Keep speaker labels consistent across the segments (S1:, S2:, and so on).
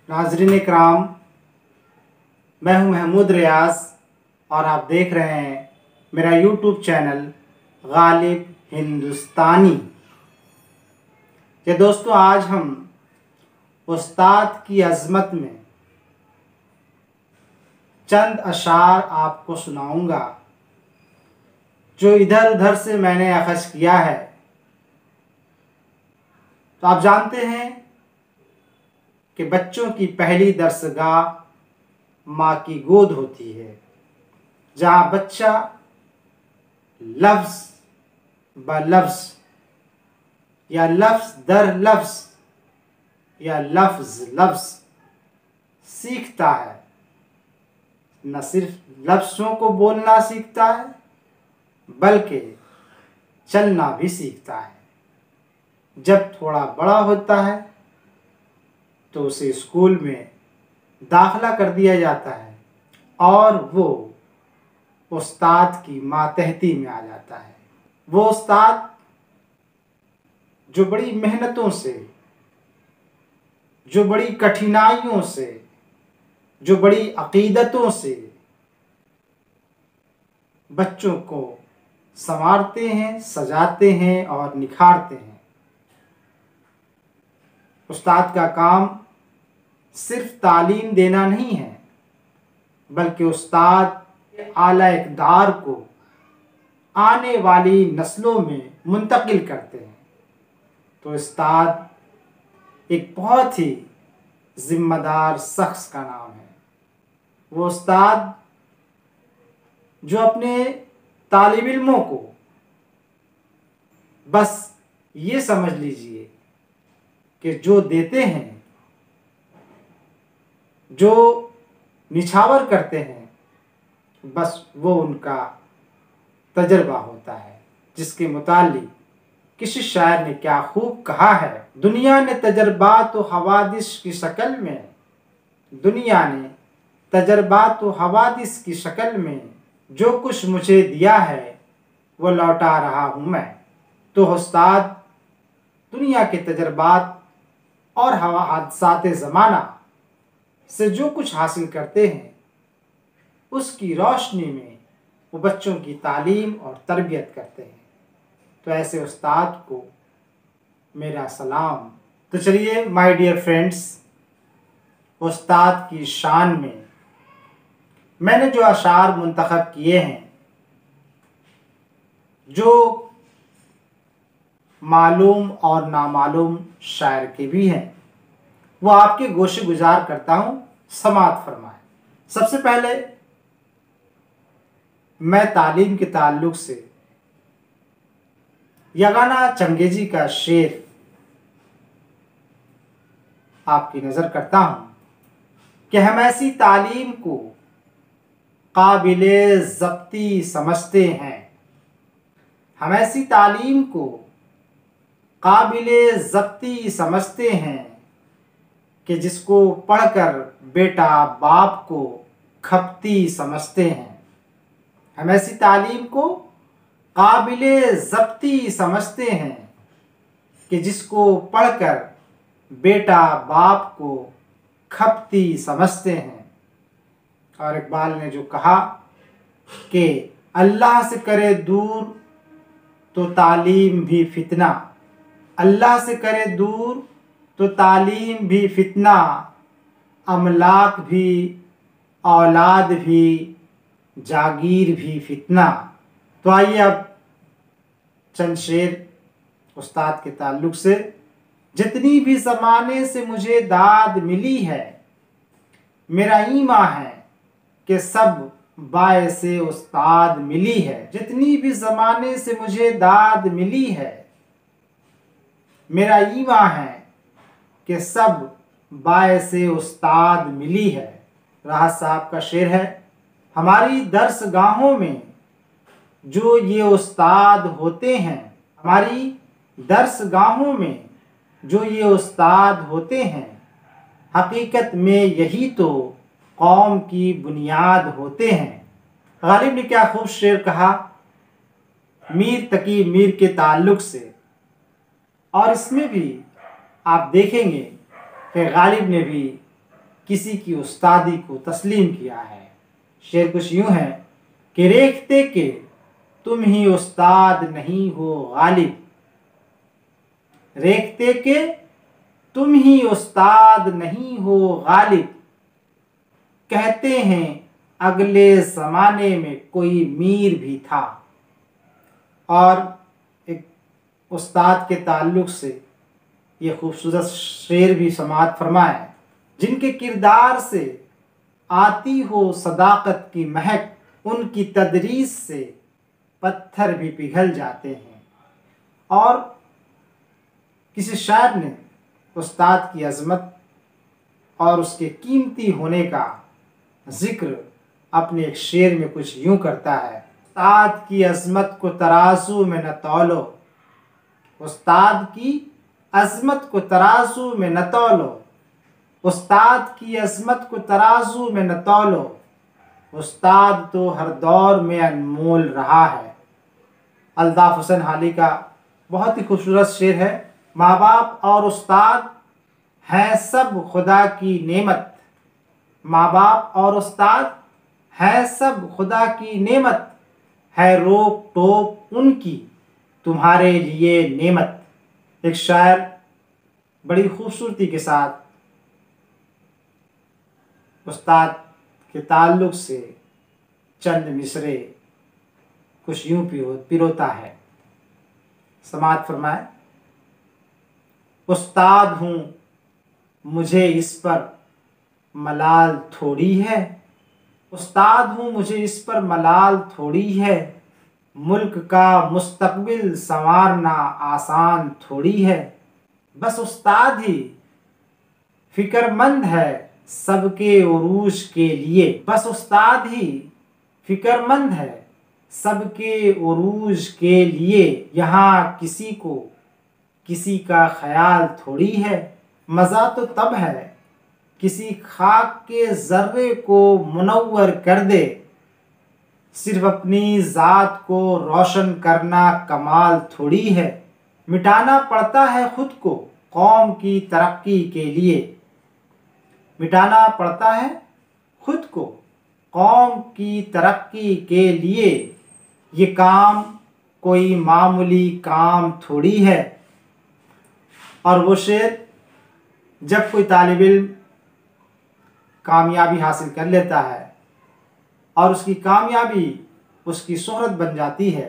S1: नाज़रीन इकराम, मैं हूं महमूद रियाज और आप देख रहे हैं मेरा यूट्यूब चैनल गालिब हिंदुस्तानी। ये दोस्तों, आज हम उस्ताद की अज़मत में चंद अशार आपको सुनाऊंगा जो इधर उधर से मैंने अख़ज़ किया है। तो आप जानते हैं कि बच्चों की पहली दरसगाह माँ की गोद होती है, जहाँ बच्चा लफ्ज़ ब लफ्ज़ या लफ्ज़ दर लफ्ज़ या लफ्ज़ लफ्ज़ सीखता है। न सिर्फ लफ्ज़ों को बोलना सीखता है बल्कि चलना भी सीखता है। जब थोड़ा बड़ा होता है तो उसे स्कूल में दाखिला कर दिया जाता है और वो उस्ताद की मातहती में आ जाता है। वो उस्ताद जो बड़ी मेहनतों से, जो बड़ी कठिनाइयों से, जो बड़ी अक़ीदतों से बच्चों को संवारते हैं, सजाते हैं और निखारते हैं। उस्ताद का काम सिर्फ तालीम देना नहीं है, बल्कि उस्ताद आला इक़दार को आने वाली नस्लों में मुंतकिल करते हैं। तो उस्ताद एक बहुत ही ज़िम्मेदार शख्स का नाम है। वो उस्ताद जो अपने तालिब इल्मों को बस ये समझ लीजिए कि जो देते हैं, जो निछावर करते हैं, बस वो उनका तजर्बा होता है। जिसके मुतालिक किसी शायर ने क्या खूब कहा है, दुनिया ने तजर्बात व हवादिस की शक्ल में, दुनिया ने तजर्बात व हवादिस की शक्ल में जो कुछ मुझे दिया है वो लौटा रहा हूँ मैं। तो उस्ताद दुनिया के तजर्बात और हादसाते ज़माना से जो कुछ हासिल करते हैं उसकी रोशनी में वो बच्चों की तालीम और तरबियत करते हैं। तो ऐसे उस्ताद को मेरा सलाम। तो चलिए माय डियर फ्रेंड्स, उस्ताद की शान में मैंने जो अशार मुंतखब किए हैं, जो मालूम और नामालूम शायर के भी हैं, वो आपके गोशे गुजार करता हूँ, समात फरमाएं। सबसे पहले मैं तालीम के ताल्लुक़ से यगाना चंगेज़ी का शेर आपकी नज़र करता हूँ कि हम ऐसी तालीम को काबिले ज़ब्ती समझते हैं, हम ऐसी तालीम को काबिले ज़ब्ती समझते हैं कि जिसको पढ़कर बेटा बाप को खपती समझते हैं। हम ऐसी तालीम को काबिले ज़ब्ती समझते हैं कि जिसको पढ़कर बेटा बाप को खपती समझते हैं। और इकबाल ने जो कहा कि अल्लाह से करे दूर तो तालीम भी फितना, अल्लाह से करे दूर तो तालीम भी फितना, अमलाक भी, औलाद भी, जागीर भी फितना। तो आइए अब चंद शेर उस्ताद के ताल्लुक़ से। जितनी भी ज़माने से मुझे दाद मिली है, मेरा ईमान है कि सब बायसे उस्ताद मिली है। जितनी भी ज़माने से मुझे दाद मिली है, मेरा ईमान है कि सब बायसे उस्ताद मिली है। राहत साहब का शेर है, हमारी दर्सगाहों में जो ये उस्ताद होते हैं, हमारी दर्सगाहों में जो ये उस्ताद होते हैं, हकीकत में यही तो कौम की बुनियाद होते हैं। गालिब ने क्या खूब शेर कहा मीर तकी मीर के ताल्लुक़ से, और इसमें भी आप देखेंगे कि गालिब ने भी किसी की उस्तादी को तस्लीम किया है। शेर कुछ यूं है कि रेखते के तुम ही उस्ताद नहीं हो गालिब, रेखते के तुम ही उस्ताद नहीं हो गालिब, कहते हैं अगले ज़माने में कोई मीर भी था। और एक उस्ताद के ताल्लुक़ से ये खूबसूरत शेर भी समाअत फरमाए, जिनके किरदार से आती हो सदाकत की महक, उनकी तदरीस से पत्थर भी पिघल जाते हैं। और किसी शायर ने उस्ताद की अज़मत और उसके कीमती होने का ज़िक्र अपने एक शेर में कुछ यूं करता है, उस्ताद की अज़मत को तराजू में न तौलो, उस्ताद की अज़मत को तराजू में न तौलो, उस्ताद की अज़मत को तराजू में न तौलो, उस्ताद तो हर दौर में अनमोल रहा है। अल्ताफ़ हुसैन हाली का बहुत ही खूबसूरत शेर है, माँ बाप और उस्ताद हैं सब खुदा की नेमत, माँ बाप और उस्ताद हैं सब खुदा की नेमत, है रोक टोक उनकी तुम्हारे लिए नेमत। एक शायर बड़ी खूबसूरती के साथ उस्ताद के ताल्लुक़ से चंद मिसरे कुछ यूं पिरोता है, समाअत फरमाए। उस्ताद हूँ मुझे इस पर मलाल थोड़ी है, उस्ताद हूँ मुझे इस पर मलाल थोड़ी है, मुल्क का मुस्तकबिल संवारना आसान थोड़ी है, बस उस्ताद ही फ़िक्रमंद है सबके उरूज के लिए, बस उस्ताद ही फ़िक्रमंद है सबके उरूज के लिए, यहाँ किसी को किसी का ख्याल थोड़ी है, मज़ा तो तब है किसी खाक के ज़र्रे को मुनव्वर कर दे, सिर्फ अपनी ज़ात को रोशन करना कमाल थोड़ी है, मिटाना पड़ता है ख़ुद को कौम की तरक्की के लिए, मिटाना पड़ता है खुद को कौम की तरक्की के लिए, ये काम कोई मामूली काम थोड़ी है। और वो शेर जब कोई तालिब इल्म कामयाबी हासिल कर लेता है और उसकी कामयाबी उसकी शोहरत बन जाती है,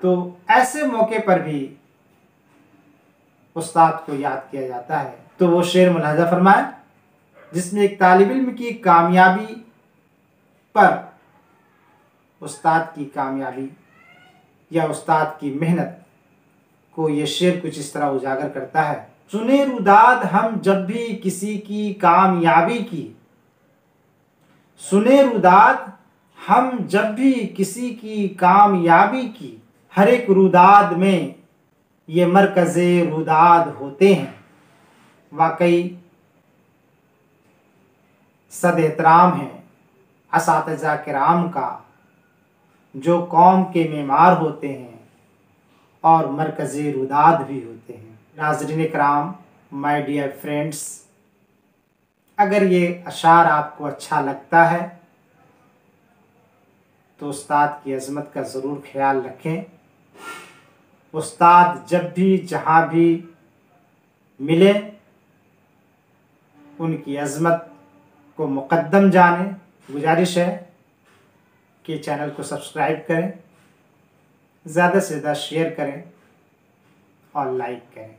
S1: तो ऐसे मौके पर भी उस्ताद को याद किया जाता है। तो वो शेर मुलाहज़ा फरमाए जिसमें एक तालिब इल्म की कामयाबी पर उस्ताद की कामयाबी या उस्ताद की मेहनत को ये शेर कुछ इस तरह उजागर करता है। सुने रुदाद हम जब भी किसी की कामयाबी की, सुने रुदाद हम जब भी किसी की कामयाबी की, हर एक रुदाद में ये मरकज़े रुदाद होते हैं। वाकई सद एहतराम है असातिज़ा किराम का, जो कौम के मेमार होते हैं और मरकज़े रुदाद भी होते हैं। नाज़रीन किराम, माय डियर फ्रेंड्स, अगर ये अशार आपको अच्छा लगता है तो उस्ताद की अज़मत का ज़रूर ख्याल रखें। उस्ताद जब भी जहाँ भी मिले उनकी अज़मत को मुक़द्दम जाने। गुजारिश है कि चैनल को सब्सक्राइब करें, ज़्यादा से ज़्यादा शेयर करें और लाइक करें।